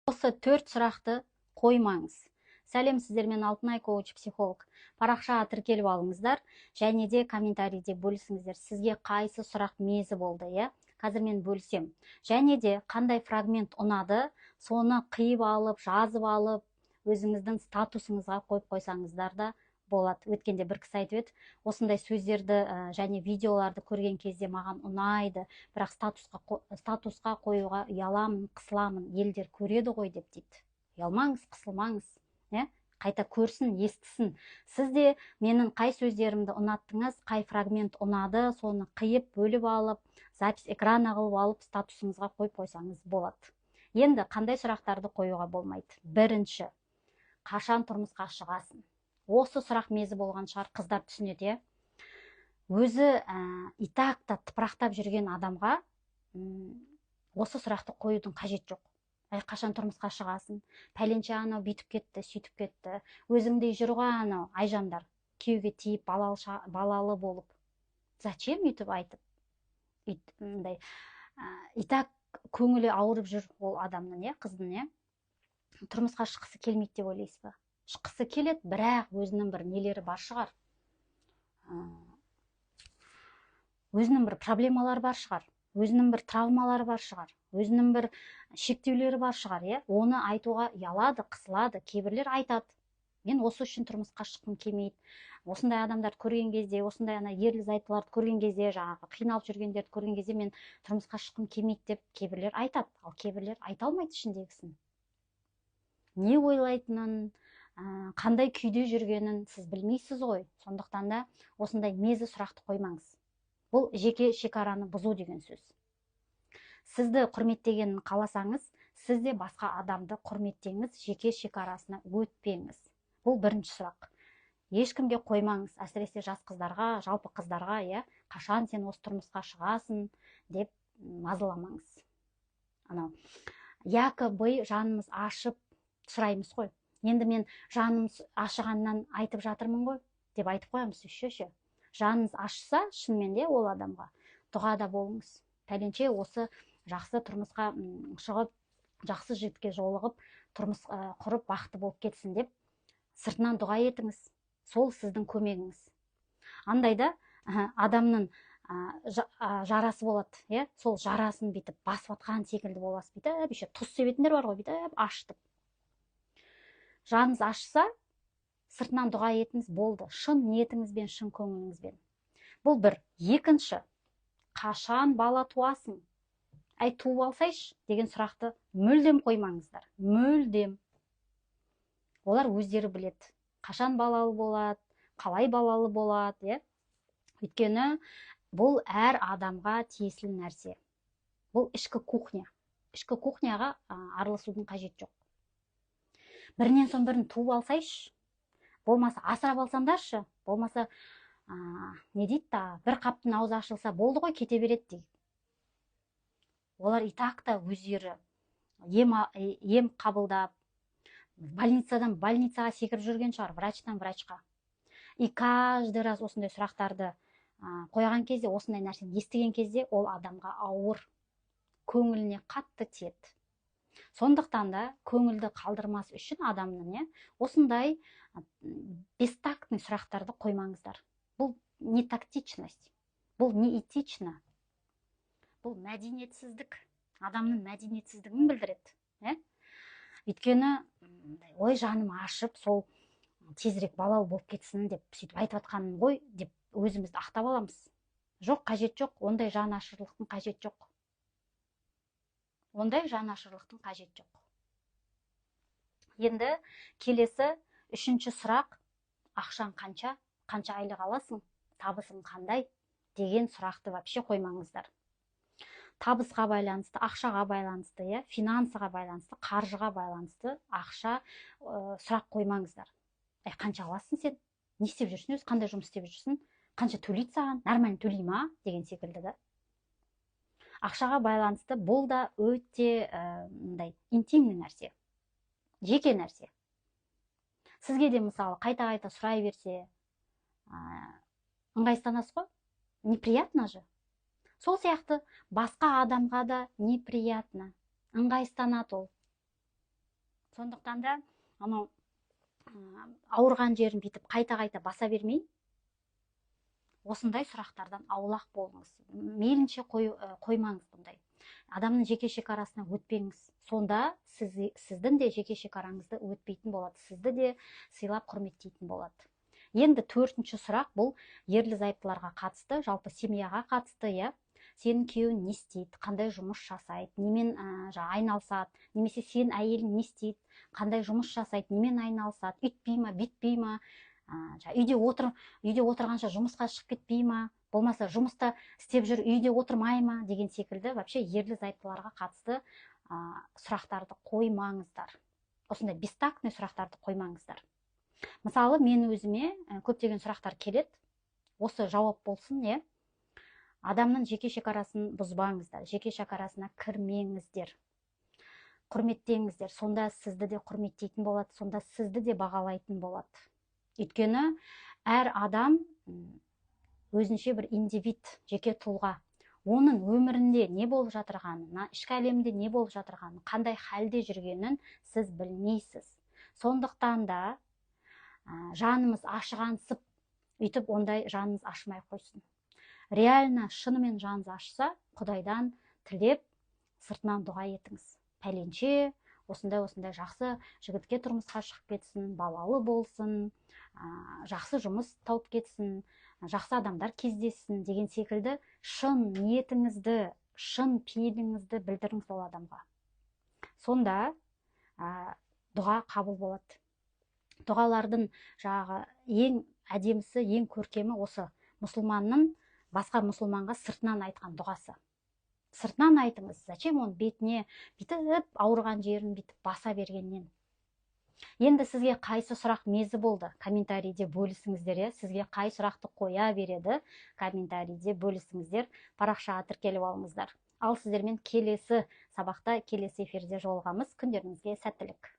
Осы 4 сұрақты қоймаңыз. Сәлем, сіздермен Алтынай коуч психолог. Парақшаға тіркеліп алыңыздар және де комментарийде бөлісіңіздер. Сізге қайсы сұрақ мезі болды, иә? Қазір мен бөлісем. Және де қандай фрагмент ұнады, соны қиып алып, жазып алып, өзіңіздің статусыңызға қойып қойсаңыздар да болады. Өткенде бір кісі айтып еді, осындай сөздерді және видеоларды көрген кезде маған ұнайды, бірақ статусқа қоюға ұяламын, қысыламын, елдер көреді ғой деп дейді. Ұялмаңыз, қысылмаңыз, қайта көрсін, естісін. Сіз де менің қай сөздерімді ұнаттыңыз, қай фрагмент ұнады, соны қиып бөліп алып, запись экрана қылып алып, статусыңызға қойып қойсаңыз болады. Енді қандай сұрақтарды қоюға болмайды? Бірінші, қашан тұрмысқа шығасың? Осы сұрақ мезі болған шығар, қыздар түсінеді, өзі итақта тыпырақтап жүрген адамға осы сұрақты қоюдың қажет жоқ. Қашан тұрмысқа шығасың? Пәленше анау бүйтіп кетті, сөйтіп кетті. Өзіңдей жүр ғой анау айжандар, күйеуге тиіп, балалы болып. Зачем өйтіп айтып? Итак, көңілі ауырып жүр ол адамның, қыздың, тұрмысқа шыққысы келмейді деп ойлайсыз ба? Шыққысы келеді, бірақ өзінің бір нелері бар шығар. Өзінің бір проблемалары бар шығар. Өзінің бір травмалары бар шығар. Өзінің бір шектеулері бар шығар, Оны айтуға ұялады, қысылады. Кейбірлер айтады: мен осы үшін тұрмысқа шыққым келмейді. Осындай адамдарды көрген кезде, осындай ерлі-зайыптыларды көрген кезде, жаңағы қиналып жүргендерді көрген кезде мен тұрмысқа шыққым келмейді деп кейбірлер айтады. Ал кейбірлер айта алмайды ішіндегісін. Не ойлайтынын, қандай күйде жүргенін сіз білмейсіз ғой. Сондықтан да осындай мезі сұрақты қоймаңыз. Бұл жеке шекараны бұзу деген сөз. Сізді құрметтегенін қаласаңыз, сіз де басқа адамды құрметтеңіз, жеке шекарасына өтпеңіз. Бұл бірінші сұрақ. Ешкімге қоймаңыз, әсіресе жас қыздарға, жалпы қыздарға, қашан сен осы тұрмысқа шығасың деп мазаламаңыз. Якобы жанымыз ашып сұраймыз ғой. Енді мен жаным ашығаннан айтып жатырмын ғой деп айтып қоямыз үшінші. Жаныңыз ашса, шынымен де ол адамға дұғада болыңыз. Пәленше осы жақсы тұрмысқа шығып, жақсы жігітке жолығып, тұрмыс құрып, бақытты болып кетсін деп сыртынан дұға етіңіз. Сол сіздің көмегіңіз. Андайда адамның жарасы болады, сол жарасын бүйтіп басып атқан секілді боласыз. Бүйтіп, тұз себетіндер бар ғой, бүйтіп ашытып. Жаныңыз ашса, сыртынан дұға етіңіз, болды. Шын ниетіңізбен, шын көңіліңізбен. Бұл бір. Екінші, қашан бала туасың? Туып алсайшы деген сұрақты мүлдем қоймаңыздар. Мүлдем. Олар өздері біледі. Қашан балалы болады, қалай балалы болады, Өйткені бұл әр адамға тиесілі нәрсе. Бұл ішкі кухня. Ішкі кухняға араласудың қажет жоқ. Бірінен соң бірін туып алсайшы, болмаса асырап алсаңдаршы, болмаса не дейді та, бір қаптың аузы ашылса болды ғой, кете береді дейді. Олар итақта өздері ем қабылдап, больницадан больницаға секіріп жүрген шығар, врачтан врачқа. И каждый раз осындай сұрақтарды қойған кезде, осындай нәрсені естіген кезде, ол адамға ауыр, көңіліне қатты тиеді. Сондықтан да көңілді қалдырмас үшін адамның осындай бестактный сұрақтарды қоймаңыздар. Бұл не тактичность, бұл не этично, бұл мәдениетсіздік, адамның мәдениетсіздігін білдіреді. Өйткені, ой жаным ашып, сол тезірек балалы болып кетсін деп сөйтіп айтып атқаным ғой деп өзімізді ақтап аламыз. Жоқ, қажет жоқ, ондай жан ашырлықтың қажет жоқ. Ондай жанашырлықтың қажет жоқ. Енді келесі үшінші сұрақ: ақшаң қанша, қанша айлық аласың, табысың қандай деген сұрақты вообще қоймаңыздар. Табысқа байланысты, ақшаға байланысты, финансыға байланысты, қаржыға байланысты сұрақ қоймаңыздар. Қанша аласың сен? Не істеп жүрсің өзі? Қандай жұмыс істеп жүрсің? Қанша төлейді саған? Нормально төлей ма? Деген секілді. Ақшаға байланысты бұл да өте интимный нәрсе, жеке нәрсе. Сізге де мысалы қайта-қайта сұрай берсе, ыңғайсызданасыз ғой, неприятно же. Сол сияқты басқа адамға да неприятно, ыңғайсызданады ол. Сондықтан да анау ауырған жерін бүйтіп қайта баса бермей, осындай сұрақтардан аулақ болыңыз. Мейлінше қоймаңыз бұндай. Адамның жеке шекарасына өтпеңіз. Сонда сіздің де жеке шекараңызды өтпейтін болады. Сізді де сыйлап құрметтейтін болады. Енді 4-ші сұрақ бұл ерлі зайыптыларға қатысты, жалпы семьяға қатысты, иә. Сенің күйеуің не істейді, қандай жұмыс жасайды, немен айналысады, немесе сен әйелің не істейді, қандай жұмыс жасайды, немен айналысады, үйтпей ма, бүйтпей ма, үйде отырғанша жұмысқа шығып кетпей ма, болмаса жұмыста істеп жүр, үйде отырмай ма деген секілді вообще ерлі зайыптыларға қатысты сұрақтарды қоймаңыздар. Осындай бестактный сұрақтарды қоймаңыздар. Мысалы, мен өзіме көптеген сұрақтар келеді. Осы жауап болсын, е. Адамның жеке шекарасын бұзбаңыздар, жеке шекарасына кірмеңіздер. Құрметтеңіздер, сонда сізді де құрметтейтін болады, сонда сізді де бағалайтын болады. Өйткені әр адам өзінше бір индивид, жеке тұлға. Оның өмірінде не болып жатырғанын, ішкі әлемде не болып жатырғанын, қандай халде жүргенін сіз білмейсіз. Сондықтан да жанымыз ашығансып, үйтіп ондай жаныңыз ашымай қойсын. Реально шынымен жаныңыз ашса, Құдайдан тілеп, сыртынан дұға етіңіз. Пәленше, осындай жақсы жігітке тұрмысқа шығып кетсін, балалы болсын, жақсы жұмыс тауып кетсін, жақсы адамдар кездессін деген секілді шын ниетіңізді, шын пейіліңізді білдіріңіз ол адамға. Сонда дұға қабыл болады. Дұғалардың ең әдемісі, ең көркемі осы мұсылманның басқа мұсылманға сыртынан айтқан дұғасы. Сыртынан айтыңыз, зачем он бетіне бүйтіп ауырған жерін бүйтіп баса бергеннен. Енді сізге қайсы сұрақ мезі болды? Комментарийде бөлісіңіздер, сізге қай сұрақты қоя береді? Комментарийде бөлісіңіздер, парақшаға тіркеліп алыңыздар. Ал сіздермен келесі сабақта, келесі эфирде жолығамыз. Күндеріңізге сәттілік.